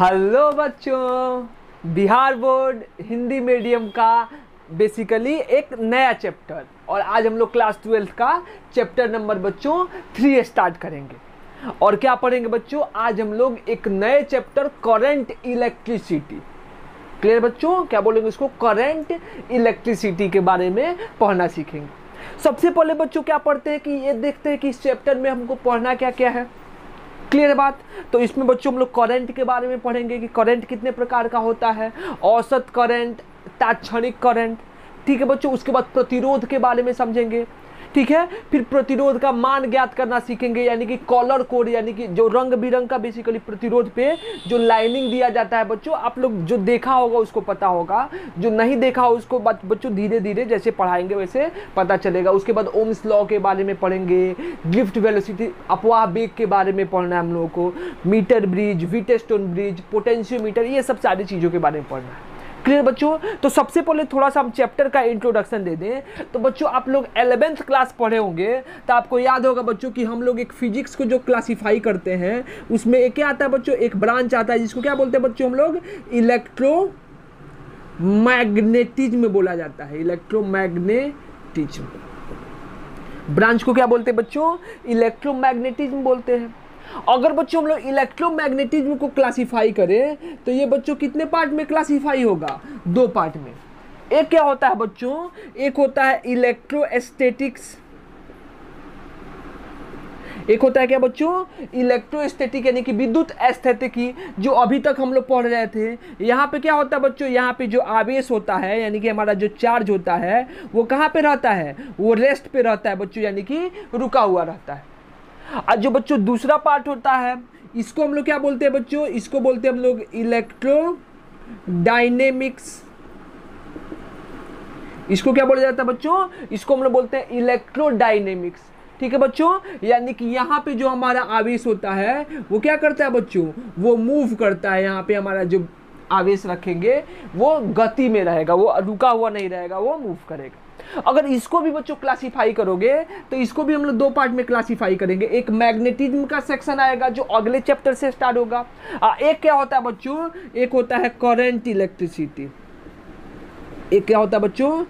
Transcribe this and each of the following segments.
Hello बच्चों, Bihar board Hindi medium का basically एक नया चैप्टर और आज हम लोग क्लास 12 का चैप्टर नंबर बच्चों 3 स्टार्ट करेंगे। और क्या पढ़ेंगे बच्चों? आज हम लोग एक नए चैप्टर करंट इलेक्ट्रिसिटी। क्लियर बच्चों? क्या बोलेंगे इसको? करंट इलेक्ट्रिसिटी के बारे में पढ़ना सीखेंगे। सबसे पहले बच्चों क्या पढ़ते हैं कि ये देखते हैं कि इस चैप्टर में हमको पढ़ना क्या क्या है। क्लियर बात? तो इसमें बच्चों हम लोग करंट के बारे में पढ़ेंगे कि करंट कितने प्रकार का होता है, औसत करंट, तात्क्षणिक करंट। ठीक है बच्चों। उसके बाद प्रतिरोध के बारे में समझेंगे। ठीक है। फिर प्रतिरोध का मान ज्ञात करना सीखेंगे, यानी कि कलर कोड, यानी कि जो रंग बिरंग का बेसिकली प्रतिरोध पे जो लाइनिंग दिया जाता है बच्चों, आप लोग जो देखा होगा उसको पता होगा, जो नहीं देखा हो उसको बच्चों धीरे धीरे जैसे पढ़ाएंगे वैसे पता चलेगा। उसके बाद ओम्स लॉ के बारे में पढ़ेंगे, ड्रिफ्ट वेलोसिटी अपवाह वेग के बारे में पढ़ना है हम लोगों को, metre bridge, Wheatstone bridge, potentiometer, ये सब सारी चीज़ों के बारे में पढ़ना है। क्लियर बच्चों? तो सबसे पहले थोड़ा सा हम चैप्टर का इंट्रोडक्शन दे दें। तो बच्चों आप लोग 11th क्लास पढ़े होंगे तो आपको याद होगा बच्चों कि हम लोग एक फिजिक्स को जो क्लासीफाई करते हैं उसमें एक क्या आता है बच्चों, एक ब्रांच आता है जिसको क्या बोलते हैं बच्चों हम लोग? इलेक्ट्रोमैग्नेटिज्म बोला जाता है। इलेक्ट्रोमैग्नेटिज्म ब्रांच को क्या बोलते हैं बच्चों? इलेक्ट्रोमैग्नेटिज्म बोलते हैं। अगर बच्चों हम लोग इलेक्ट्रोमैग्नेटिज्म को क्लासीफाई करें तो ये बच्चों कितने पार्ट में क्लासीफाई होगा? 2 पार्ट में। एक क्या होता है बच्चों? एक होता है इलेक्ट्रोस्टैटिक्स, एक होता है क्या बच्चों? इलेक्ट्रोस्टैटिक, यानी कि विद्युत स्थैतिकी, जो अभी तक हम लोग पढ़ रहे थे। यहाँ पे क्या होता है बच्चों? यहाँ पे जो आवेश होता है, यानी कि हमारा जो चार्ज होता है वो कहाँ पे रहता है? वो रेस्ट पे रहता है बच्चों, यानी कि रुका हुआ रहता है। और जो बच्चों दूसरा पार्ट होता है इसको हम लोग क्या बोलते हैं बच्चों? इसको बोलते हैं हम लोग इलेक्ट्रो डायनेमिक्स। इसको क्या बोला जाता है बच्चों? इसको हम लोग बोलते हैं इलेक्ट्रो डायनेमिक्स। ठीक है बच्चों। यानी कि यहाँ पे जो हमारा आवेश होता है वो क्या करता है बच्चों? वो मूव करता है। यहाँ पे हमारा जो आवेश रखेंगे वो गति में रहेगा, वो रुका हुआ नहीं रहेगा, वो मूव करेगा। अगर इसको भी बच्चों क्लासीफाई करोगे तो इसको भी हम लोग 2 पार्ट में क्लासीफाई करेंगे। एक मैग्नेटिज्म का सेक्शन आएगा जो अगले चैप्टर से स्टार्ट होगा। एक क्या होता है बच्चों? एक होता है करंट इलेक्ट्रिसिटी। एक क्या होता है बच्चों?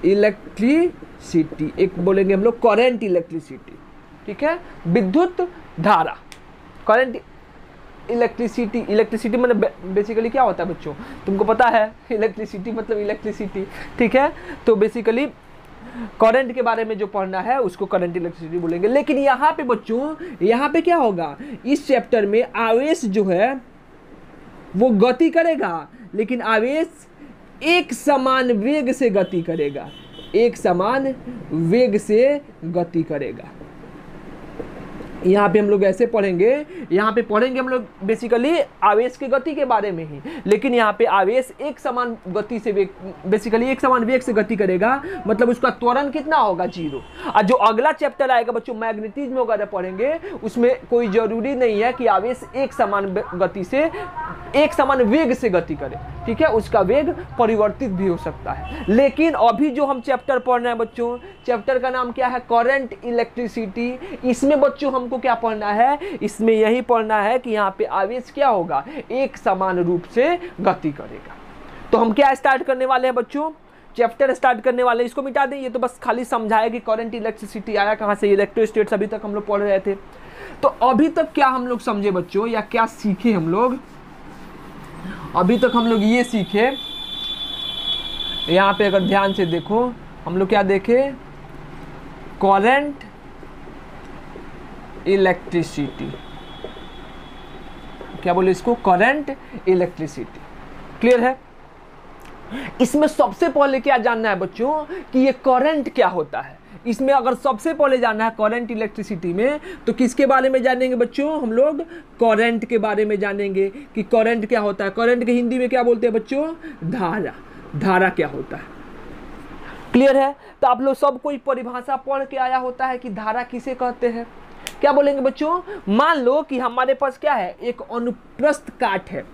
इलेक्ट्रिसिटी। एक बोलेंगे हम लोग करंट इलेक्ट्रिसिटी। ठीक है। विद्युत धारा, करंट इलेक्ट्रिसिटी। इलेक्ट्रिसिटी मतलब बेसिकली क्या होता है बच्चों? तुमको पता है इलेक्ट्रिसिटी मतलब इलेक्ट्रिसिटी। ठीक है। तो बेसिकली करंट के बारे में जो पढ़ना है उसको करंट इलेक्ट्रिसिटी बोलेंगे। लेकिन यहाँ पे बच्चों, यहाँ पे क्या होगा? इस चैप्टर में आवेश जो है वो गति करेगा, लेकिन आवेश एक समान वेग से गति करेगा। एक समान वेग से गति करेगा। यहाँ पे हम लोग ऐसे पढ़ेंगे, यहाँ पे पढ़ेंगे हम लोग बेसिकली आवेश की गति के बारे में ही, लेकिन यहाँ पे आवेश एक समान गति से वेग, बेसिकली एक समान वेग से गति करेगा, मतलब उसका त्वरण कितना होगा? 0। और जो अगला चैप्टर आएगा बच्चों मैग्नेटिज्म वगैरह पढ़ेंगे, उसमें कोई जरूरी नहीं है कि आवेश एक समान गति से, एक समान वेग से गति करे। ठीक है। उसका वेग परिवर्तित भी हो सकता है। लेकिन अभी जो हम चैप्टर पढ़ रहे हैं बच्चों, चैप्टर का नाम क्या है? Current electricity. इसमें बच्चों हमको क्या पढ़ना है? इसमें यही पढ़ना है कि यहाँ पे आवेश क्या होगा? एक समान रूप से गति करेगा। तो हम क्या स्टार्ट करने वाले हैं बच्चों? चैप्टर स्टार्ट करने वाले। इसको मिटा दें, ये तो बस खाली समझाया कि करंट इलेक्ट्रिसिटी आया कहाँ से, इलेक्ट्रोस्टैट्स अभी तक हम लोग पढ़ रहे थे। तो अभी तक क्या हम लोग समझे बच्चों, या क्या सीखे हम लोग? अभी तक हम लोग ये सीखे, यहाँ पे अगर ध्यान से देखो हम लोग क्या देखे? Current electricity. क्या बोले इसको? Current electricity. क्लियर है? इसमें सबसे पहले क्या जानना है बच्चों कि ये करंट क्या होता है। इसमें अगर सबसे पहले जानना है करंट इलेक्ट्रिसिटी में तो किसके बारे में जानेंगे बच्चों? हम लोग करंट के बारे में जानेंगे कि करंट क्या होता है। करंट के हिंदी में क्या बोलते हैं बच्चों? धारा। धारा क्या होता है? क्लियर है? तो आप लोग सब कोई परिभाषा पढ़ के आया होता है कि धारा किसे कहते हैं। क्या बोलेंगे बच्चों? मान लो कि हमारे पास क्या है? एक अनुप्रस्थ काट है।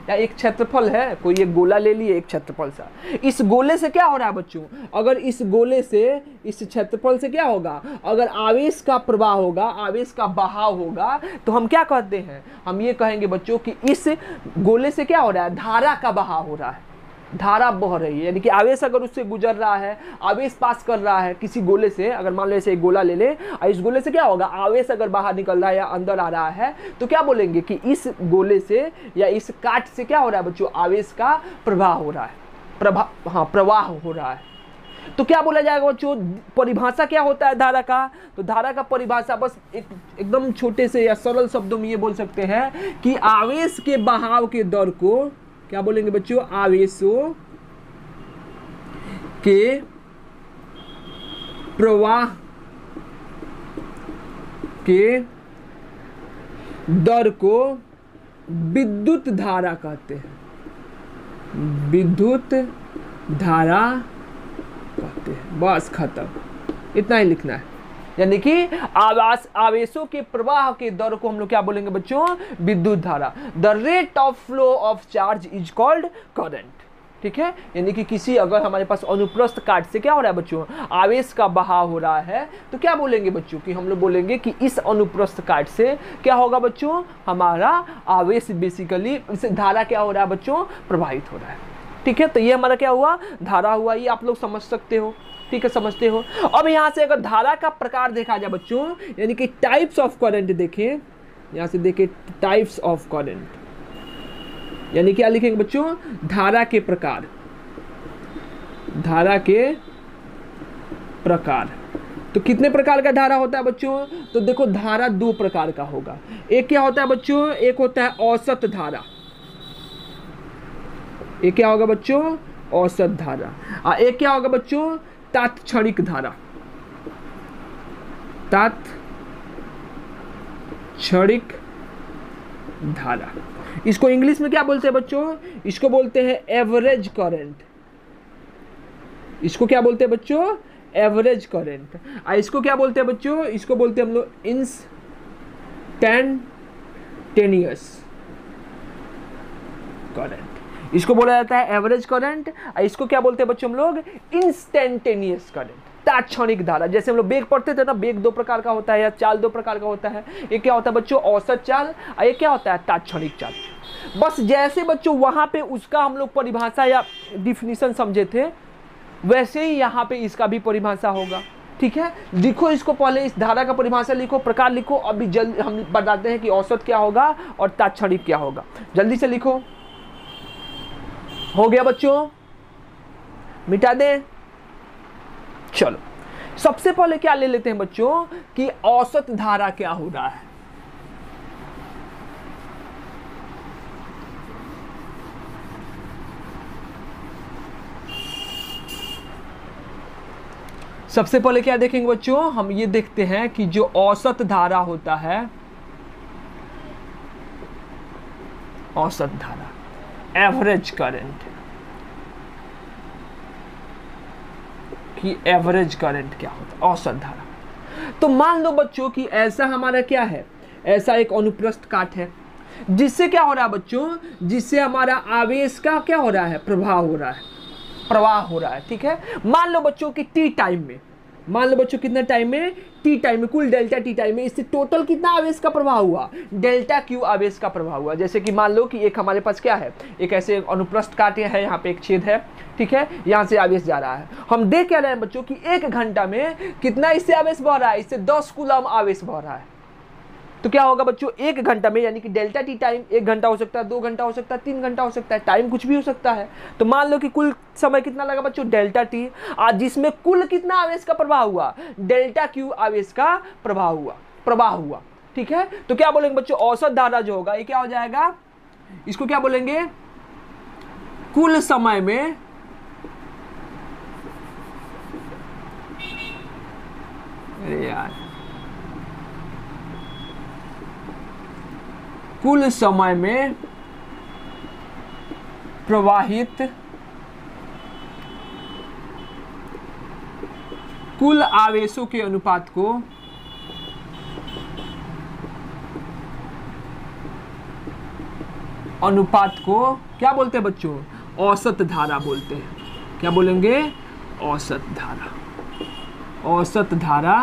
या एक क्षेत्रफल है, कोई एक गोला ले लिए एक क्षेत्रफल सा, इस गोले से क्या हो रहा है बच्चों, अगर इस गोले से इस क्षेत्रफल से क्या होगा, अगर आवेश का प्रवाह होगा, आवेश का बहाव होगा, तो हम क्या कहते हैं, हम ये कहेंगे बच्चों कि इस गोले से क्या हो रहा है, धारा का बहाव हो रहा है, धारा बह रही है, यानी कि आवेश अगर उससे गुजर रहा है, आवेश पास कर रहा है किसी गोले से, अगर मान लो ऐसे एक गोला ले ले और इस गोले से क्या होगा, आवेश अगर बाहर निकल रहा है या अंदर आ रहा है, तो क्या बोलेंगे कि इस गोले से या इस काट से क्या हो रहा है बच्चों, आवेश का प्रवाह हो रहा है, प्रवाह हो रहा है। तो क्या बोला जाएगा बच्चों, परिभाषा क्या होता है धारा का, तो धारा का परिभाषा बस एकदम छोटे से या सरल शब्दों में ये बोल सकते हैं कि आवेश के बहाव के दर को क्या बोलेंगे बच्चों, आवेशों के प्रवाह के दर को विद्युत धारा कहते हैं, विद्युत धारा कहते हैं, बस खत्म, इतना ही लिखना है। यानी कि आवेशों के प्रवाह के दर को हम लोग क्या बोलेंगे बच्चों, विद्युत धारा। The rate of flow of charge is called current, ठीक है। यानी कि किसी अगर हमारे पास अनुप्रस्थ काट से क्या हो रहा है बच्चों, आवेश का बहाव हो रहा है, तो क्या बोलेंगे बच्चों कि हम लोग बोलेंगे कि इस अनुप्रस्थ काट से क्या होगा बच्चों, हमारा आवेश बेसिकली इस धारा क्या हो रहा है बच्चों, प्रवाहित हो रहा है, ठीक है। तो ये हमारा क्या हुआ, धारा हुआ, ये आप लोग समझ सकते हो, ठीक है, समझते हो। अब यहां से अगर धारा का प्रकार देखा जाए बच्चों, यानी कि टाइप्स ऑफ करंट देखें, यहां से देखें टाइप्स ऑफ करंट, यानी क्या लिखेंगे बच्चों, धारा के प्रकार, धारा के प्रकार। तो कितने प्रकार का धारा होता है बच्चों, तो देखो धारा दो प्रकार का होगा। एक क्या होता है बच्चों, एक होता है औसत धारा, एक क्या होगा बच्चों, औसत धारा, और एक क्या होगा बच्चों, तात्क्षणिक धारा, तात्क्षणिक धारा। इसको इंग्लिश में क्या बोलते हैं बच्चों, इसको बोलते हैं एवरेज करंट, इसको क्या बोलते हैं बच्चों, एवरेज करंट। और इसको क्या बोलते हैं बच्चों, इसको बोलते हैं हम लोग इंस्टैंटेनियस करंट, इसको बोला जाता है एवरेज करंट। और इसको क्या बोलते हैं बच्चों हम लोग, इंस्टैंटेनियस करंट, तात्क्षणिक धारा। जैसे हम लोग बेग पढ़ते थे ना, बेग दो प्रकार का होता है या चाल दो प्रकार का होता है, एक क्या होता है बच्चों, औसत चाल, और एक क्या होता है, तात्क्षणिक चाल। बस जैसे बच्चों वहां पे उसका हम लोग परिभाषा या डिफिनीशन समझे थे, वैसे ही यहाँ पे इसका भी परिभाषा होगा, ठीक है। लिखो इसको, पहले इस धारा का परिभाषा लिखो, प्रकार लिखो, अभी जल्दी हम बताते हैं कि औसत क्या होगा और तात्क्षणिक क्या होगा। जल्दी से लिखो, हो गया बच्चों, मिटा दें। चलो सबसे पहले क्या ले लेते हैं बच्चों कि औसत धारा क्या हो रहा है। सबसे पहले क्या देखेंगे बच्चों, हम ये देखते हैं कि जो औसत धारा होता है, औसत धारा, एवरेज करंट, कि एवरेज करंट क्या होता है, औसत धारा। तो मान लो बच्चों कि ऐसा हमारा क्या है, ऐसा एक अनुप्रस्थ काट है, जिससे क्या हो रहा है बच्चों, जिससे हमारा आवेश का क्या हो रहा है, प्रवाह हो रहा है, प्रवाह हो रहा है, ठीक है। मान लो बच्चों कि टी टाइम में, मान लो बच्चों कितने टाइम में, टी टाइम में, कुल डेल्टा टी टाइम में, इससे टोटल कितना आवेश का प्रवाह हुआ, डेल्टा क्यू आवेश का प्रवाह हुआ। जैसे कि मान लो कि एक हमारे पास क्या है, एक ऐसे अनुप्रस्थ काट है, यहाँ पे एक छेद है, ठीक है, यहाँ से आवेश जा रहा है। हम देख क्या रहे हैं बच्चों कि एक घंटा में कितना इससे आवेश बह रहा है, इससे 10 कूलम आवेश बह रहा है। तो क्या होगा बच्चों, एक घंटा में, यानी कि डेल्टा टी टाइम 1 घंटा हो सकता है, 2 घंटा हो सकता है, 3 घंटा हो सकता है, टाइम कुछ भी हो सकता है। तो मान लो कि कुल समय कितना लगा बच्चों, डेल्टा टी, आज जिसमें कुल कितना आवेश का प्रवाह हुआ, डेल्टा क्यू आवेश का प्रवाह हुआ, ठीक है। तो क्या बोलेंगे बच्चों, औसत धारा जो होगा ये क्या हो जाएगा, इसको क्या बोलेंगे, कुल समय में अरे यार, कुल समय में प्रवाहित कुल आवेशों के अनुपात को अनुपात को क्या बोलते हैं बच्चों? औसत धारा बोलते हैं। क्या बोलेंगे? औसत धारा, औसत धारा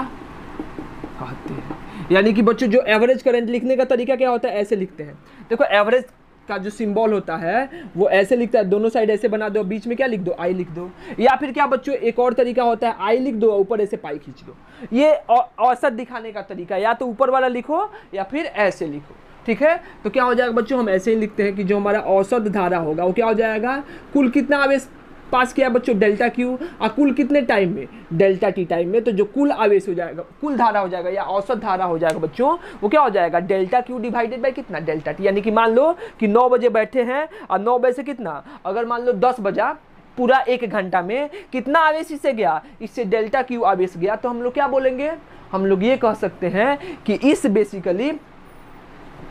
कहते हैं। यानी कि बच्चों जो एवरेज करंट लिखने का तरीका क्या होता है, ऐसे लिखते हैं। देखो एवरेज का जो सिंबल होता है वो ऐसे लिखता है, दोनों साइड ऐसे बना दो, बीच में क्या लिख दो? आई लिख दो। या फिर क्या बच्चों एक और तरीका होता है, आई लिख दो, ऊपर ऐसे पाई खींच दो। ये औसत दिखाने का तरीका, या तो ऊपर वाला लिखो या फिर ऐसे लिखो, ठीक है। तो क्या हो जाएगा बच्चों, हम ऐसे ही लिखते हैं कि जो हमारा औसत धारा होगा वो क्या हो जाएगा? कुल कितना आवेश पास किया बच्चों? Delta Q. और कुल कितने टाइम में? डेल्टा टी टाइम में। तो जो कुल आवेश हो जाएगा, कुल धारा हो जाएगा या औसत धारा हो जाएगा बच्चों, वो क्या हो जाएगा? डेल्टा क्यू डिवाइडेड बाय कितना? Delta T. यानी कि मान लो कि 9 बजे बैठे हैं और 9 बजे से कितना, अगर मान लो 10 बजा, पूरा 1 घंटा में कितना आवेश इससे गया? इससे डेल्टा क्यू आवेश गया। तो हम लोग क्या बोलेंगे? हम लोग ये कह सकते हैं कि इस बेसिकली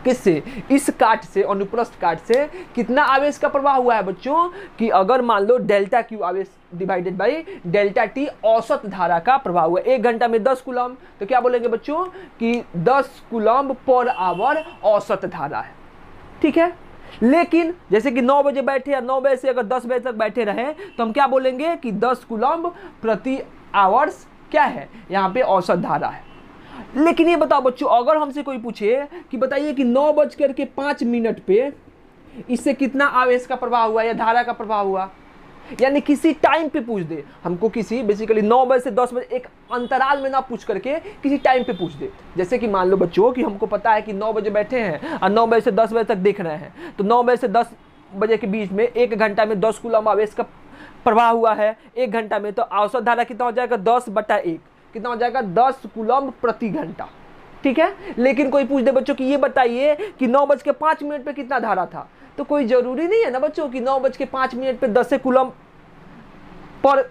किससे? इस काट से, अनुप्रस्थ काट से कितना आवेश का प्रवाह हुआ है बच्चों? कि अगर मान लो डेल्टा क्यू आवेश डिवाइडेड बाई डेल्टा टी औसत धारा का प्रवाह हुआ। 1 घंटा में 10 कूलम, तो क्या बोलेंगे बच्चों कि 10 कूलम पर आवर औसत धारा है, ठीक है। लेकिन जैसे कि 9 बजे बैठे या 9 बजे से अगर 10 बजे तक बैठे रहे तो हम क्या बोलेंगे कि 10 कूलम प्रति आवर्स क्या है? यहाँ पे औसत धारा है। लेकिन ये बताओ बच्चों, अगर हमसे कोई पूछे कि बताइए कि 9:05 पे इससे कितना आवेश का प्रवाह हुआ या धारा का प्रवाह हुआ, यानी किसी टाइम पे पूछ दे हमको, किसी बेसिकली 9 बजे से 10 बजे, एक अंतराल में ना पूछ करके किसी टाइम पे पूछ दे। जैसे कि मान लो बच्चों कि हमको पता है कि 9 बजे बैठे हैं और 9 बजे से 10 बजे तक देख रहे हैं, तो 9 बजे से 10 बजे के बीच में 1 घंटा में 10 कूलम आवेश का प्रवाह हुआ है 1 घंटा में। तो औसत धारा कितना हो जाएगा? 10/1 कितना हो जाएगा? 10 कूलम प्रति घंटा, ठीक है। लेकिन कोई पूछ दे बच्चों कि ये बताइए कि 9:05 पे कितना धारा था, तो कोई जरूरी नहीं है ना बच्चों कि 9:05 पे 10 कूलम पर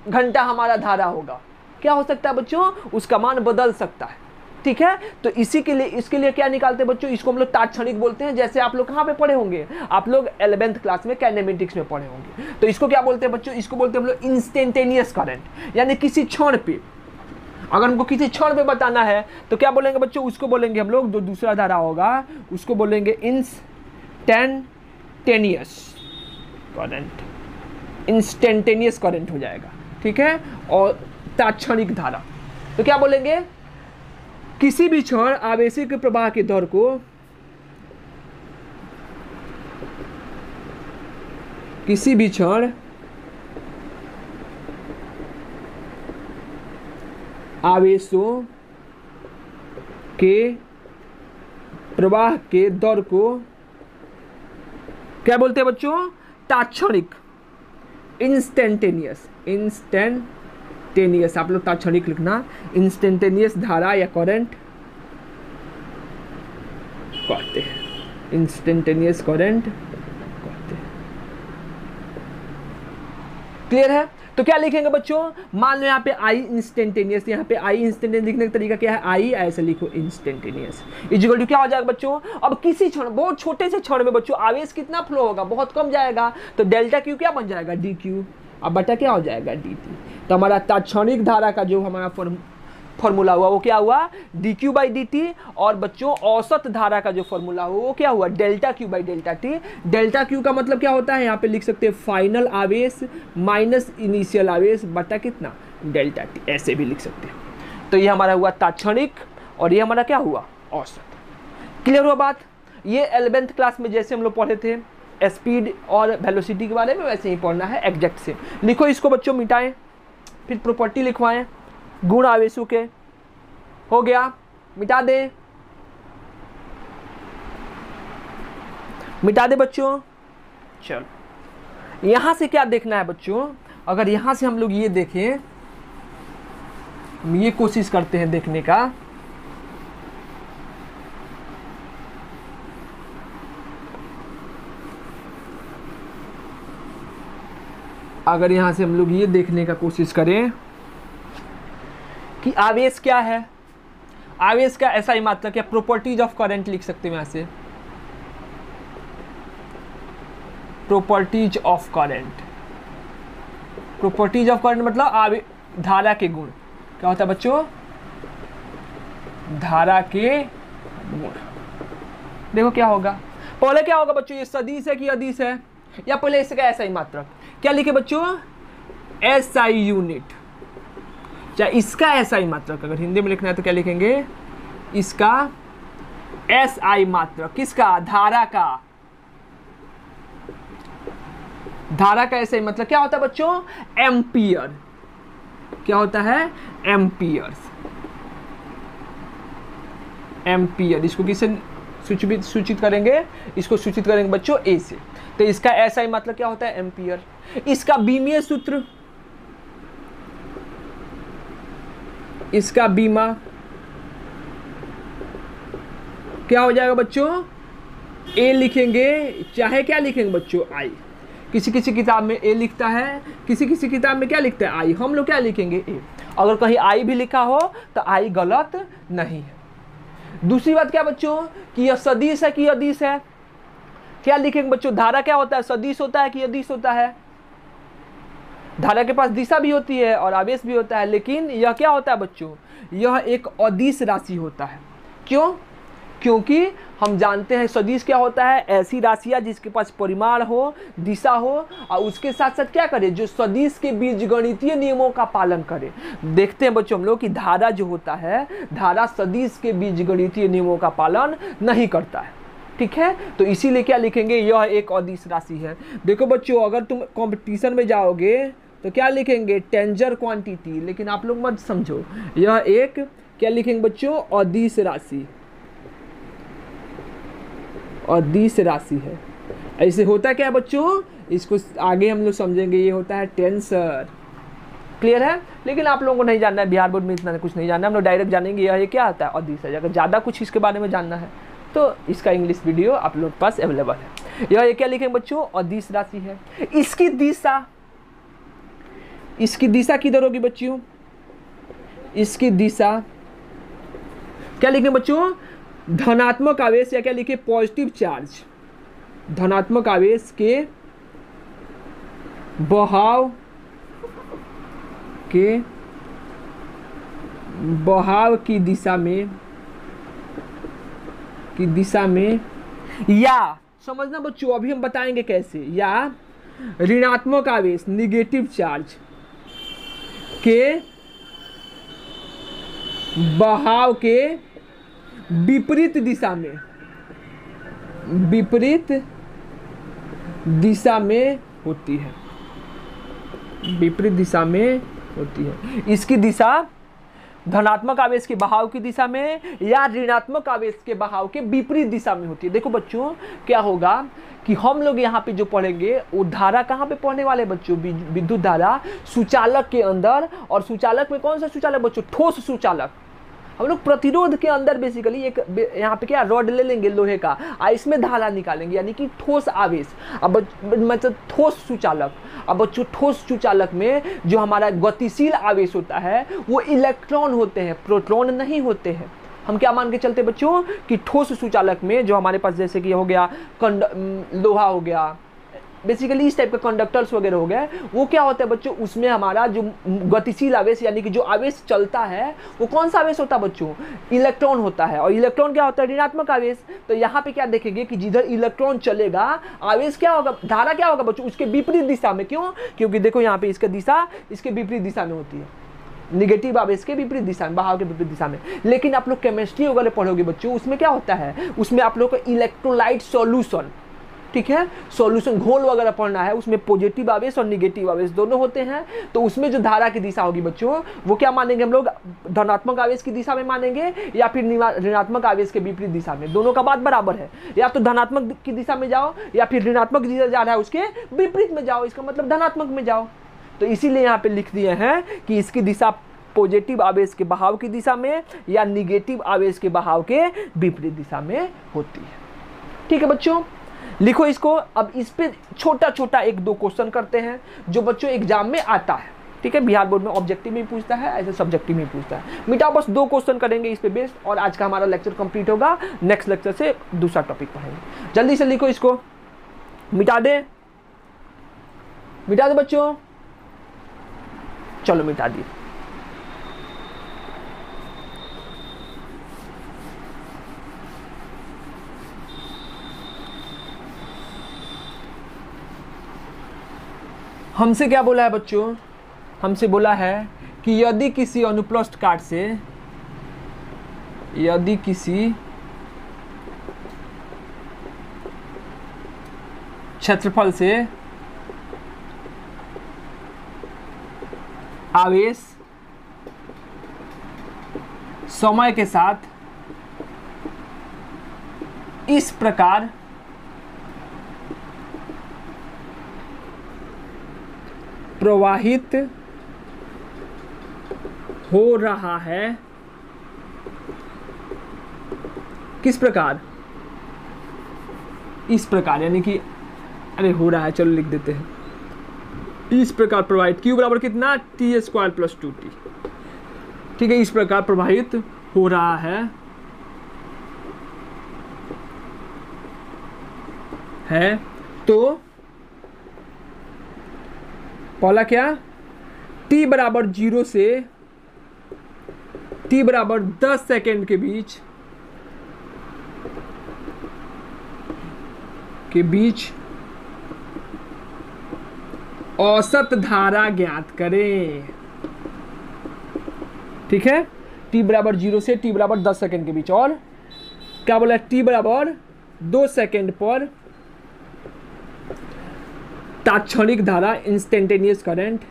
घंटा हमारा धारा होगा। क्या हो सकता है बच्चों? उसका मान बदल सकता है, ठीक है। तो इसी के लिए, इसके लिए क्या निकालते हैं बच्चों? इसको हम लोग तात्क्षणिक बोलते हैं। जैसे आप लोग कहाँ पे पढ़े होंगे? आप लोग 11th क्लास में काइनेमेटिक्स में पढ़े होंगे। तो इसको क्या बोलते हैं बच्चों? इसको बोलते हैं हम लोग इंस्टेंटेनियस करंट, यानी किसी क्षण पे, अगर हमको किसी क्षण पे बताना है तो क्या बोलेंगे बच्चों? उसको बोलेंगे हम लोग, जो दूसरा धारा होगा उसको बोलेंगे इंस्टेंटेनियस करंट। इंस्टेंटेनियस करंट हो जाएगा, ठीक है। और तात्क्षणिक धारा तो क्या बोलेंगे? किसी भी क्षण आवेशिक प्रवाह के दर को किसी भी क्षण आवेशों के प्रवाह के दर को क्या बोलते हैं बच्चों? तात्क्षणिक, इंस्टेंटेनियस। इंस्टेंटेनियस आप लोग तात्क्षणिक लिखना। इंस्टेंटेनियस धारा या करंट कहते हैं, इंस्टेंटेनियस करंट कहते हैं। क्लियर है? तो क्या लिखेंगे बच्चों? मान लो यहाँ पे आई इंस्टेंटेनियस, यहाँ पे आई इंस्टेंटेनियस लिखने का तरीका क्या है? आई ऐसे लिखो इंस्टेंटेनियस इक्वल टू क्या हो जाएगा बच्चों? अब किसी क्षण, बहुत छोटे से क्षण में बच्चों आवेश कितना फ्लो होगा? बहुत कम जाएगा। तो डेल्टा क्यू क्या बन जाएगा? D Q. अब बटा क्या हो जाएगा? D T. तो हमारा तात्क्षणिक धारा का जो हमारा फॉर्मूला हुआ वो क्या हुआ? D Q by D T. और बच्चों औसत धारा का जो फॉर्मूला हुआ वो क्या हुआ? Delta Q by delta T. Delta Q का मतलब क्या होता है? यहाँ पे लिख सकते हैं फाइनल आवेश माइनस इनिशियल आवेश बटा कितना? डेल्टा टी, ऐसे भी लिख सकते हैं। तो ये हमारा हुआ तात्क्षणिक और ये हमारा क्या हुआ? औसत। क्लियर हुआ बात? ये 11th क्लास में जैसे हम लोग पढ़े थे स्पीड और वेलोसिटी के बारे में, वैसे ही पढ़ना है एग्जैक्ट से। लिखो इसको बच्चों, मिटाएं, फिर प्रॉपर्टी लिखवाएं गुण आवेशों के। हो गया, मिटा दे, मिटा दे बच्चों। चलो यहां से क्या देखना है बच्चों? अगर यहां से हम लोग ये देखें, हम ये कोशिश करते हैं देखने का, अगर यहां से हम लोग ये देखने का कोशिश करें कि आवेश क्या है, आवेश का ऐसा ही मात्रा क्या? प्रॉपर्टीज ऑफ करंट लिख सकते हैं यहां से, properties of current. Properties of current मतलब धारा के गुण। क्या होता है बच्चों? धारा के गुण। देखो क्या होगा, पहले क्या होगा बच्चों, ये सदिश है कि अदिश है, या पहले इसका एसआई मात्रक, क्या लिखे बच्चों, एसआई यूनिट, चाहे इसका एसआई मात्रक, अगर हिंदी में लिखना है तो क्या लिखेंगे, इसका एसआई मात्रक, किसका, धारा का, धारा का एसआई मतलब क्या होता है बच्चों, एम्पियर, क्या होता है, एम्पियर्स, एम्पियर। इसको किससे सूचित करेंगे, इसको सूचित करेंगे बच्चों ए से। तो इसका एसआई मतलब क्या होता है, एम्पियर। इसका बीमीय सूत्र, इसका बीमा क्या हो जाएगा बच्चों, ए लिखेंगे, चाहे क्या लिखेंगे बच्चों, आई। किसी किसी किताब में ए लिखता है, किसी किसी किताब में क्या लिखता है, आई। हम लोग क्या लिखेंगे, ए। अगर कहीं आई भी लिखा हो तो आई गलत नहीं है। दूसरी बात क्या बच्चों, कि यह सदिश है कि अदिश है, क्या लिखेंगे बच्चों, धारा क्या होता है, सदिश होता है कि अदिश होता है। धारा के पास दिशा भी होती है और आवेश भी होता है, लेकिन यह क्या होता है बच्चों, यह एक अदिश राशि होता है। क्यों, क्योंकि हम जानते हैं सदिश क्या होता है, ऐसी राशियां जिसके पास परिमाण हो, दिशा हो, और उसके साथ साथ क्या करे, जो सदिश के बीजगणितीय नियमों का पालन करे। देखते हैं बच्चों हम लोग कि धारा जो होता है, धारा सदिश के बीजगणितीय नियमों का पालन नहीं करता है, ठीक है। तो इसीलिए क्या लिखेंगे, यह एक अदिश राशि है। देखो बच्चों, अगर तुम कंपटीशन में जाओगे तो क्या लिखेंगे, टेंजर क्वांटिटी, लेकिन आप लोग मत समझो, यह एक क्या लिखेंगे बच्चों, अदिश राशि, अदिश राशि है। ऐसे होता क्या है बच्चों, इसको आगे हम लोग समझेंगे, ये होता है टेंसर। क्लियर है, लेकिन आप लोगों को नहीं जानना है, बिहार बोर्ड में इतना कुछ नहीं जानना है, हम लोग डायरेक्ट जानेंगे यह क्या आता है, अदिश है। अगर ज़्यादा कुछ इसके बारे में जानना है तो इसका इंग्लिश वीडियो आप लोग के पास अवेलेबल है। यह क्या लिखेंगे बच्चों, अदिश राशि है। इसकी दिशा, इसकी दिशा किधर होगी बच्चों, इसकी दिशा क्या लिखेंगे बच्चों, धनात्मक आवेश, या क्या लिखे, पॉजिटिव चार्ज, धनात्मक आवेश के बहाव के बहाव की दिशा में, या समझना बच्चों, अभी हम बताएंगे कैसे, या ऋणात्मक आवेश, निगेटिव चार्ज के बहाव के विपरीत दिशा में, विपरीत दिशा में होती है, विपरीत दिशा में होती है। इसकी दिशा धनात्मक आवेश के बहाव की दिशा में या ऋणात्मक आवेश के बहाव के विपरीत दिशा में होती है। देखो बच्चों क्या होगा कि हम लोग यहाँ पे जो पढ़ेंगे वो धारा कहाँ पे पढ़ने वाले बच्चों, विद्युत धारा सुचालक के अंदर। और सुचालक में कौन सा सुचालक बच्चों, ठोस सुचालक। हम लोग प्रतिरोध के अंदर बेसिकली एक यहाँ पे क्या रॉड ले लेंगे लोहे का, इसमें धारा निकालेंगे, यानी कि ठोस आवेश। अब मतलब ठोस सुचालक। अब बच्चों ठोस सुचालक में जो हमारा गतिशील आवेश होता है वो इलेक्ट्रॉन होते हैं, प्रोटॉन नहीं होते हैं। हम क्या मान के चलते बच्चों कि ठोस सुचालक में जो हमारे पास जैसे कि हो गया लोहा हो गया, बेसिकली इस टाइप के कंडक्टर्स वगैरह हो गए, वो क्या होता है बच्चों, उसमें हमारा जो गतिशील आवेश यानी कि जो आवेश चलता है वो कौन सा आवेश होता है बच्चों, इलेक्ट्रॉन होता है। और इलेक्ट्रॉन क्या होता है, ऋणात्मक आवेश। तो यहाँ पे क्या देखेंगे कि जिधर इलेक्ट्रॉन चलेगा आवेश क्या होगा, धारा क्या होगा बच्चों, उसके विपरीत दिशा में। क्यों, क्योंकि देखो यहाँ पे इसका दिशा इसके विपरीत दिशा में होती है, निगेटिव आवेश के विपरीत दिशा में, बहाव के विपरीत दिशा में। लेकिन आप लोग केमिस्ट्री वगैरह पढ़ोगे बच्चों, उसमें क्या होता है, उसमें आप लोग को इलेक्ट्रोलाइट सॉल्यूशन, ठीक है, सॉल्यूशन घोल वगैरह पढ़ना है, उसमें पॉजिटिव आवेश और निगेटिव आवेश दोनों होते हैं। तो उसमें जो धारा की दिशा होगी बच्चों वो क्या मानेंगे हम लोग, धनात्मक आवेश की दिशा में मानेंगे या फिर ऋणात्मक आवेश के विपरीत दिशा में। दोनों का बात बराबर है, या तो धनात्मक की दिशा में जाओ या फिर ऋणात्मक दिशा जा रहा है उसके विपरीत में जाओ, इसका मतलब धनात्मक में जाओ। तो इसीलिए यहाँ पे लिख दिए हैं कि इसकी दिशा पॉजिटिव आवेश के बहाव की दिशा में या निगेटिव आवेश के बहाव के विपरीत दिशा में होती है। ठीक है बच्चों, लिखो इसको। अब इस पे छोटा छोटा एक दो क्वेश्चन करते हैं जो बच्चों एग्जाम में आता है। ठीक है, बिहार बोर्ड में ऑब्जेक्टिव में पूछता है, ऐसे सब्जेक्टिव में पूछता है। मिटाओ, बस दो क्वेश्चन करेंगे इस पे बेस्ड, और आज का हमारा लेक्चर कंप्लीट होगा। नेक्स्ट लेक्चर से दूसरा टॉपिक पढ़ेंगे। जल्दी से लिखो इसको, मिटा दे, मिटा दे बच्चों, चलो मिटा दिए। हमसे क्या बोला है बच्चों, हमसे बोला है कि यदि किसी अनुप्रस्थ काट से, यदि किसी क्षेत्रफल से आवेश समय के साथ इस प्रकार प्रवाहित हो रहा है, किस प्रकार, इस प्रकार, यानी कि अरे हो रहा है, चलो लिख देते हैं, इस प्रकार प्रवाहित, Q बराबर कितना, टी स्क्वायर प्लस 2t, ठीक है, इस प्रकार प्रवाहित हो रहा है तो पहला क्या, t बराबर 0 से t बराबर 10 सेकेंड के बीच औसत धारा ज्ञात करें, ठीक है, t बराबर 0 से t बराबर 10 सेकेंड के बीच, और क्या बोला, t बराबर 2 सेकेंड पर तात्क्षणिक धारा, इंस्टेंटेनियस करंट,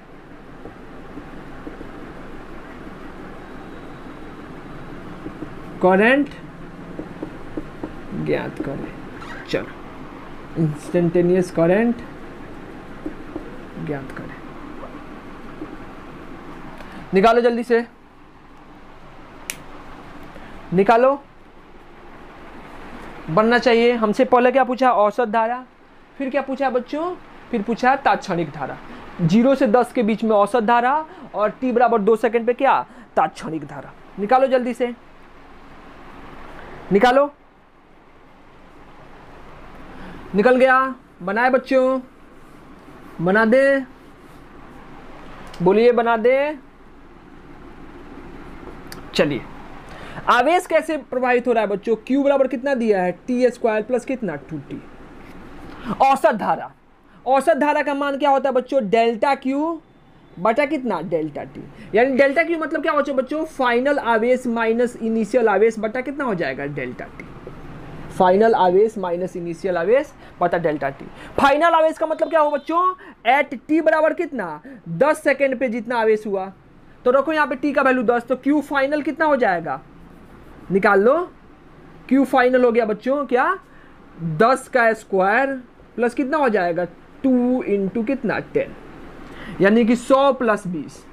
ज्ञात करें। चलो, इंस्टेंटेनियस करंट ज्ञात करें, निकालो जल्दी से, निकालो, बनना चाहिए। हमसे पहले क्या पूछा, औसत धारा, फिर क्या पूछा बच्चों, फिर पूछा तात्क्षणिक धारा, 0 से 10 के बीच में औसत धारा, और t बराबर 2 सेकेंड पे क्या, तात्क्षणिक धारा। निकालो जल्दी से, निकालो, निकल गया, बनाए बच्चों, बना दे, बोलिए बना दे। चलिए, आवेश कैसे प्रभावित हो रहा है बच्चों, Q बराबर कितना दिया है, टी स्क्वायर प्लस कितना 2t। औसत धारा, औसत धारा का मान क्या होता है बच्चों, डेल्टा Q बटा कितना, डेल्टा t, यानी डेल्टा Q मतलब क्या बच्चों, फाइनल आवेश माइनस इनिशियल आवेश बटा कितना हो जाएगा, डेल्टा t। फाइनल आवेश माइनस इनिशियल आवेश बटा डेल्टा t। फाइनल आवेश का मतलब क्या हो बच्चों, एट t बराबर कितना, 10 सेकेंड पे जितना आवेश हुआ, तो रखो यहाँ पे t का वैल्यू 10, तो Q फाइनल कितना हो जाएगा, निकाल लो, Q फाइनल हो गया बच्चों क्या, 10 का स्क्वायर प्लस कितना हो जाएगा, 2 इंटू कितना 10, यानी कि 100 प्लस 20,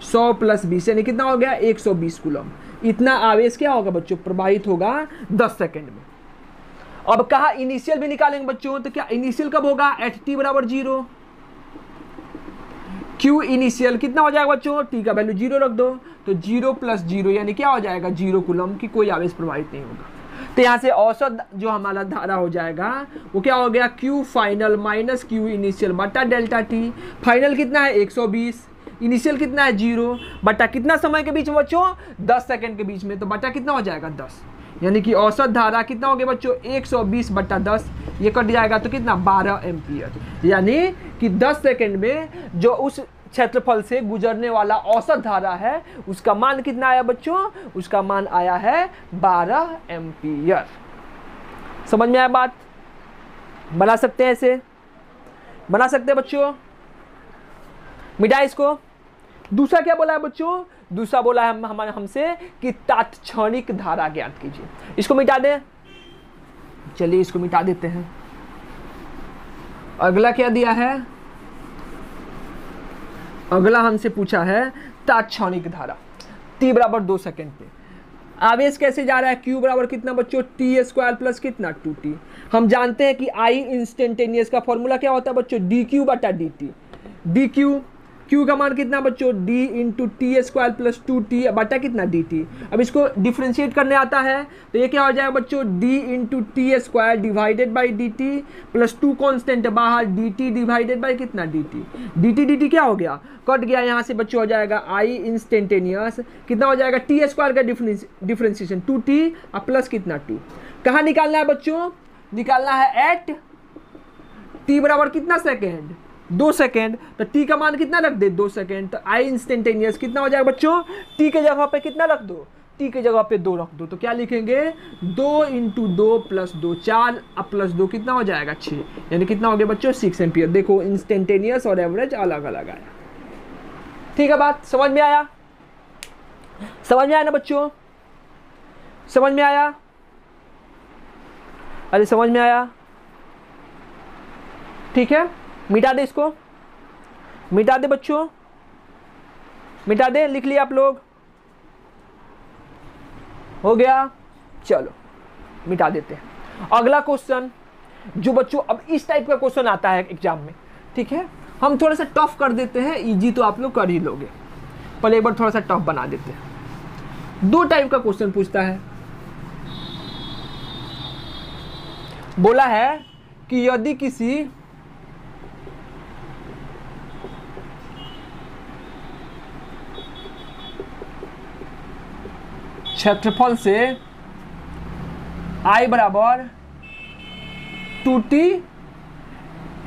100 प्लस 20 यानी कितना हो गया, 120 कूलम। इतना आवेश क्या होगा बच्चों, प्रवाहित होगा 10 सेकेंड में। अब कहा इनिशियल भी निकालेंगे बच्चों, तो क्या इनिशियल कब होगा, एट t बराबर 0, Q इनिशियल कितना हो जाएगा बच्चों, t का वैल्यू 0 रख दो, तो 0 प्लस 0 यानी क्या हो जाएगा, 0 कूलम की कोई आवेश प्रवाहित नहीं होगा। तो यहाँ से औसत जो हमारा धारा हो जाएगा वो क्या हो गया, Q final minus Q initial बटा डेल्टा t। फाइनल कितना है 120, इनिशियल कितना है 0, बटा कितना समय के बीच में बच्चों, 10 सेकेंड के बीच में, तो बटा कितना हो जाएगा 10, यानी कि औसत धारा कितना हो गया बच्चों, 120 बटा 10, ये कट जाएगा तो कितना 12 एम्पियर, यानी कि 10 सेकेंड में जो उस क्षेत्रफल से गुजरने वाला औसत धारा है उसका मान कितना आया बच्चों, उसका मान आया है 12 एम्पियर। समझ में आया बात, बना सकते हैं, ऐसे बना सकते हैं बच्चों, मिटाए इसको। दूसरा क्या बोला है बच्चों, दूसरा बोला है हमारे हमसे कि तात्क्षणिक धारा ज्ञात कीजिए, इसको मिटा दें, चलिए इसको मिटा देते हैं। अगला क्या दिया है, अगला हमसे पूछा है तात्क्षणिक धारा, t बराबर 2 सेकेंड पे आवेश कैसे जा रहा है, Q बराबर कितना बच्चों, टी स्क्वायर प्लस कितना 2t। हम जानते हैं कि I इंस्टेंटेनियस का फॉर्मूला क्या होता है बच्चों, dq बटा dt, dq, Q का मान कितना बच्चों, d into T square plus 2t बटा कितना dt। अब इसको डिफ्रेंशिएट करने आता है तो ये क्या हो जाएगा बच्चों, d into T square divided by dt plus 2 constant है बाहर, dt डिवाइडेड बाई कितना dt क्या हो गया, कट गया, यहाँ से बच्चों हो जाएगा I इंस्टेंटेनियस कितना हो जाएगा, टी स्क्वायर का डिफ्रेंशिएशन 2t और प्लस कितना 2। कहाँ निकालना है बच्चों, निकालना है एट t बराबर कितना सेकेंड, 2 सेकेंड, तो टी का मान कितना रख दे 2 सेकेंड, तो आई इंस्टेंटेनियस कितना हो जाएगा बच्चों, टी के जगह पे कितना रख दो, टी के जगह पे 2 रख दो, तो क्या लिखेंगे 2 × 2 + 2 4, अब +2 कितना हो जाएगा 6, यानी कितना हो गया बच्चों 6 एम्पियर। देखो इंस्टेंटेनियस और एवरेज अलग अलग आया। ठीक है, बात समझ में आया, समझ में आया ना बच्चों, समझ में आया, अरे समझ में आया। ठीक है, मिटा दे इसको, मिटा दे बच्चों, मिटा दे, लिख लिया आप लोग, हो गया, चलो मिटा देते हैं। अगला क्वेश्चन जो बच्चों अब इस टाइप का क्वेश्चन आता है एग्जाम में, ठीक है, हम थोड़ा सा टफ कर देते हैं, इजी तो आप लोग कर ही लोगे, पहले एक बार थोड़ा सा टफ बना देते हैं। 2 टाइप का क्वेश्चन पूछता है, बोला है कि यदि किसी क्षेत्रफल से I बराबर 2t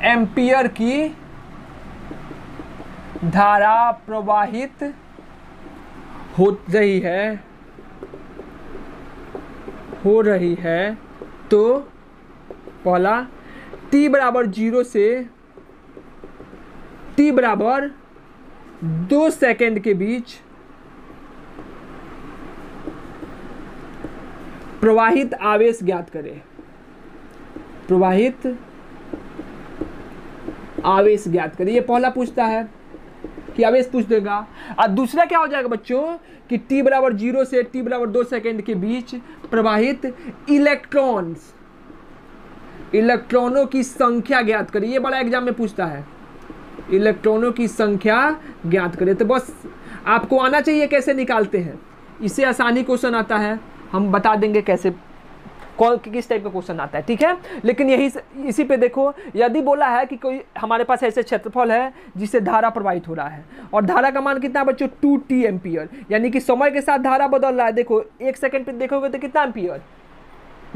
एम्पियर की धारा प्रवाहित हो रही है, तो पहला t बराबर 0 से t बराबर 2 सेकेंड के बीच प्रवाहित आवेश ज्ञात करें, प्रवाहित आवेश ज्ञात करें। ये पहला पूछता है कि आवेश पूछ देगा, और दूसरा क्या हो जाएगा बच्चों कि t बराबर 0 से t बराबर 2 सेकेंड के बीच प्रवाहित इलेक्ट्रॉनों की संख्या ज्ञात करें। ये बड़ा एग्जाम में पूछता है, इलेक्ट्रॉनों की संख्या ज्ञात करें। तो बस आपको आना चाहिए कैसे निकालते हैं, इससे आसानी क्वेश्चन आता है, हम बता देंगे कैसे किस टाइप का क्वेश्चन आता है। ठीक है, लेकिन यही इसी पे देखो, यदि बोला है कि कोई हमारे पास ऐसे क्षेत्रफल है जिससे धारा प्रवाहित हो रहा है, और धारा का मान कितना है बच्चों 2t एम्पियर, यानी कि समय के साथ धारा बदल रहा है। देखो 1 सेकंड पे देखोगे तो कितना एम्पियर,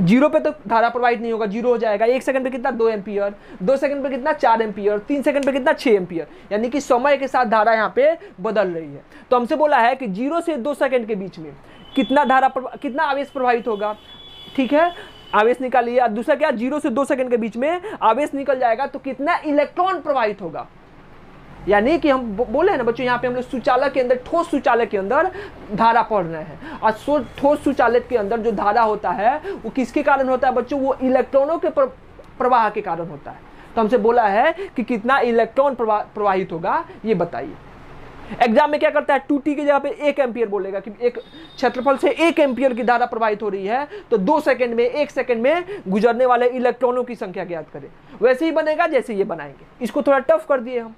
0 पे तो धारा प्रवाहित नहीं होगा, 0 हो जाएगा। 1 सेकंड पे कितना 2 एम्पियर, 2 सेकंड पे कितना 4 एम्पियर, 3 सेकंड पे कितना 6 एम्पियर, यानी कि समय के साथ धारा यहाँ पे बदल रही है। तो हमसे बोला है कि 0 से 2 सेकंड के बीच में कितना आवेश प्रवाहित होगा। ठीक है, आवेश निकालिए। और दूसरा क्या, 0 से 2 सेकंड के बीच में आवेश निकल जाएगा तो कितना इलेक्ट्रॉन प्रवाहित होगा। यानी कि हम बोले हैं ना बच्चों, यहाँ पे हम लोग सुचालक के अंदर, ठोस सुचालक के अंदर धारा पढ़ रहे हैं, और ठोस सुचालक के अंदर जो धारा होता है वो किसके कारण होता है बच्चों, वो इलेक्ट्रॉनों के प्रवाह के कारण होता है। तो हमसे बोला है कि कितना इलेक्ट्रॉन प्रवाहित होगा, ये बताइए। एग्जाम में क्या करता है, 2t की जगह पे 1 एम्पियर बोलेगा कि एक क्षेत्रफल से 1 एम्पियर की धारा प्रवाहित हो रही है, तो 2 सेकंड में 1 सेकंड में गुजरने वाले इलेक्ट्रॉनों की संख्या ज्ञात करें। वैसे ही बनेगा जैसे ये बनाएंगे। इसको थोड़ा टफ कर दिए हम,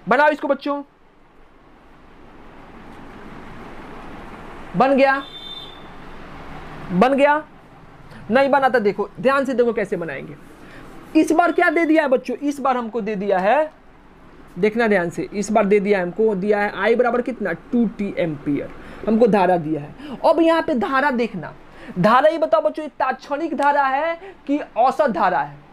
बनाओ इसको बच्चों, बन गया, बन गया, नहीं बना तो देखो ध्यान से देखो कैसे बनाएंगे। इस बार क्या दे दिया है बच्चों, इस बार हमको दे दिया है, देखना ध्यान से, इस बार दे दिया है हमको, दिया है I बराबर कितना 2t एम्पियर, हमको धारा दिया है। अब यहाँ पे धारा देखना, धारा ये बताओ बच्चों, तात्क्षणिक धारा है कि औसत धारा है।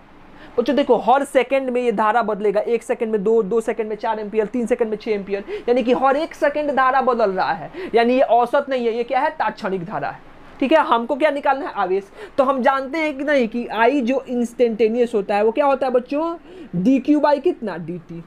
बच्चों देखो हर सेकंड में ये धारा बदलेगा, 1 सेकंड में 2 सेकंड में 4 एम्पियर, 3 सेकंड में 6 एम्पियर, यानी कि हर 1 सेकंड धारा बदल रहा है, यानी ये औसत नहीं है, ये क्या है, तात्क्षणिक धारा है। ठीक है, हमको क्या निकालना है, आवेश। तो हम जानते हैं कि नहीं कि I जो इंस्टेंटेनियस होता है वो क्या होता है बच्चों, dq बाई कितना dt।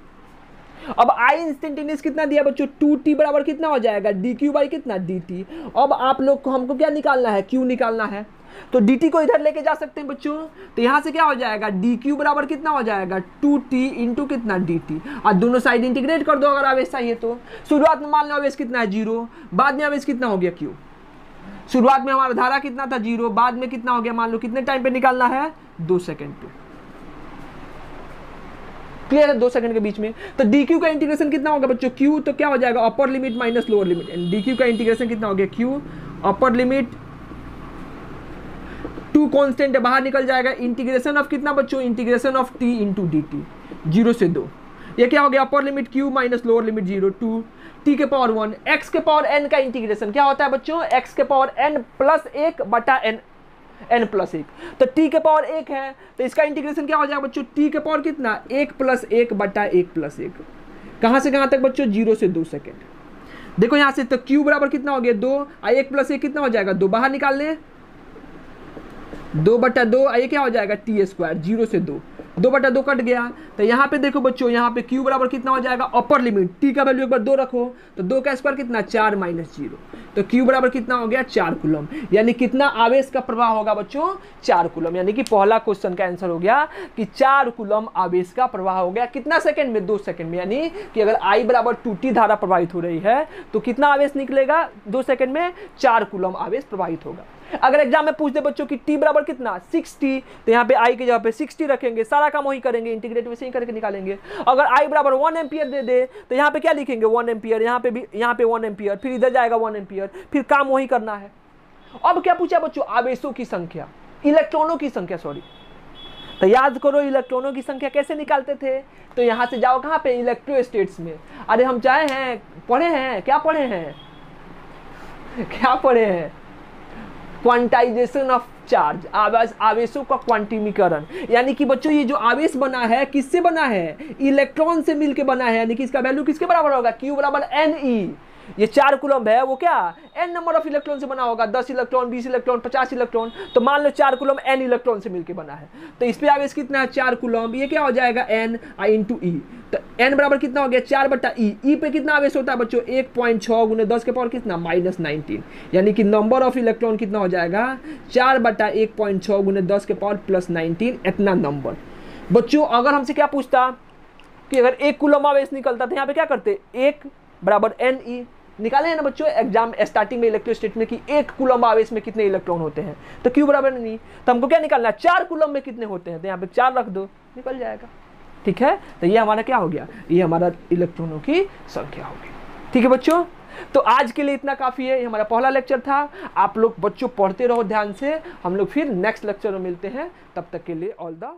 अब I इंस्टेंटेनियस कितना दिया बच्चों, 2t बराबर कितना हो जाएगा, dq बाई कितना dt। अब आप लोग को हमको क्या निकालना है, q निकालना है, तो dt को इधर लेके जा सकते हैं बच्चों। तो यहाँ से क्या हो जाएगा, dq बराबर कितना हो जाएगा 2t इंटू कितना dt, और दोनों साइड इंटीग्रेट कर दो अगर आवेश चाहिए तो। शुरुआत में मान लो आवेश कितना है 0, बाद में आवेश कितना हो गया q। शुरुआत में हमारा धारा कितना था 0, बाद में कितना हो गया, मान लो कितने टाइम पे निकालना है, 2 सेकंड पे। क्लियर है, 2 सेकंड के बीच में। तो dq का इंटीग्रेशन कितना होगा बच्चों, q, तो क्या हो जाएगा upper limit minus lower limit, dq का इंटीग्रेशन कितना हो गया q, अपर लिमिट 2 कांस्टेंट है, बाहर निकल जाएगा, इंटीग्रेशन ऑफ कितना बच्चों, integration of t into dt, 0 से 2, ये क्या हो गया upper limit q minus lower limit 0 to t के पावर 1, x के पावर n का इंटीग्रेशन क्या होता है बच्चों, x के पावर n प्लस 1 बटा n, n प्लस 1, तो t के पावर 1 है, तो इसका इंटीग्रेशन क्या हो जाएगा बच्चों, t के पावर कितना 1 प्लस 1 बटा 1 प्लस 1, कहाँ से कहाँ तक बच्चों 0 से 2 सेकेंड। देखो यहाँ से तो q बराबर कितना हो गया 2, 1 प्लस 1 कितना हो जाएगा 2, बाहर निकाल लें 2 बटा 2, ये क्या हो जाएगा t स्क्वायर, 0 से 2, 2 बटा 2 कट गया। तो यहाँ पे देखो बच्चों यहाँ पे q बराबर कितना हो जाएगा, अपर लिमिट t का वैल्यू एक बार 2 रखो तो 2 का स्क्वायर कितना 4 माइनस 0, तो q बराबर कितना हो गया 4 कूलम, यानी कितना आवेश का प्रवाह होगा बच्चों 4 कूलम, यानी कि पहला क्वेश्चन का आंसर हो गया कि 4 कूलम आवेश का प्रवाह हो गया कितना सेकंड में, 2 सेकंड में। यानी कि अगर I बराबर 2t धारा प्रवाहित हो रही है तो कितना आवेश निकलेगा 2 सेकंड में, 4 कूलम आवेश प्रवाहित होगा। अगर एग्जाम में पूछ दे बच्चों कि t बराबर कितना 60, तो यहाँ पे I की जगह पे 60 रखेंगे, सारा काम वही करेंगे, इंटीग्रेट वैसे ही करके निकालेंगे। अगर I बराबर 1 एम्पियर दे दे तो यहाँ पे क्या लिखेंगे 1 एम्पियर, यहाँ पे भी यहाँ पे 1 एम्पियर, फिर इधर जाएगा 1 एम्पियर, फिर काम वही करना है। अब क्या पूछा बच्चों, आवेशों की संख्या, इलेक्ट्रॉनों की संख्या, सॉरी, तो याद करो इलेक्ट्रॉनों की संख्या कैसे निकालते थे, तो यहाँ से जाओ कहाँ पे इलेक्ट्रोस्टेट्स में। अरे हम चाहे हैं पढ़े हैं, क्या पढ़े हैं, क्या पढ़े हैं, क्वांटाइजेशन ऑफ चार्ज, आवेशों का क्वांटिमीकरण। यानी कि बच्चों ये जो आवेश बना है किससे बना है, इलेक्ट्रॉन से मिलके बना है, यानी कि इसका वैल्यू किसके बराबर होगा, Q बराबर Ne। ये 4 कूलम है वो क्या n नंबर ऑफ इलेक्ट्रॉन से बना होगा, 10 इलेक्ट्रॉन, 20 इलेक्ट्रॉन, 50 इलेक्ट्रॉन, तो मान लो 4 कूलम n इलेक्ट्रॉन से मिलके बना है, तो इस पे आवेश कितना है 4 कूलम, ये क्या हो जाएगा n इंटू ई, तो n बराबर कितना हो गया 4 बटा ई पे कितना आवेश होता है बच्चों 1.6 गुने 10 के पावर कितना माइनस 19, यानी कि नंबर ऑफ इलेक्ट्रॉन कितना हो जाएगा 4 बटा 1.6 गुने 10 के पावर प्लस 19, इतना नंबर। बच्चों अगर हमसे क्या पूछता कि अगर 1 कूलम आवेश निकलता तो यहाँ पे क्या करते, 1 बराबर Ne निकाले हैं ना बच्चों एग्जाम स्टार्टिंग में इलेक्ट्रोस्टेट में कि 1 कूलम आवेश में कितने इलेक्ट्रॉन होते हैं, तो Q बराबर नहीं, तो हमको क्या निकालना है 4 कूलम में कितने होते हैं, तो यहाँ पे 4 रख दो निकल जाएगा। ठीक है, तो ये हमारा क्या हो गया, ये हमारा इलेक्ट्रॉनों की संख्या होगी। ठीक है बच्चों, तो आज के लिए इतना काफ़ी है, ये हमारा पहला लेक्चर था। आप लोग बच्चों पढ़ते रहो ध्यान से, हम लोग फिर नेक्स्ट लेक्चर में मिलते हैं, तब तक के लिए ऑल द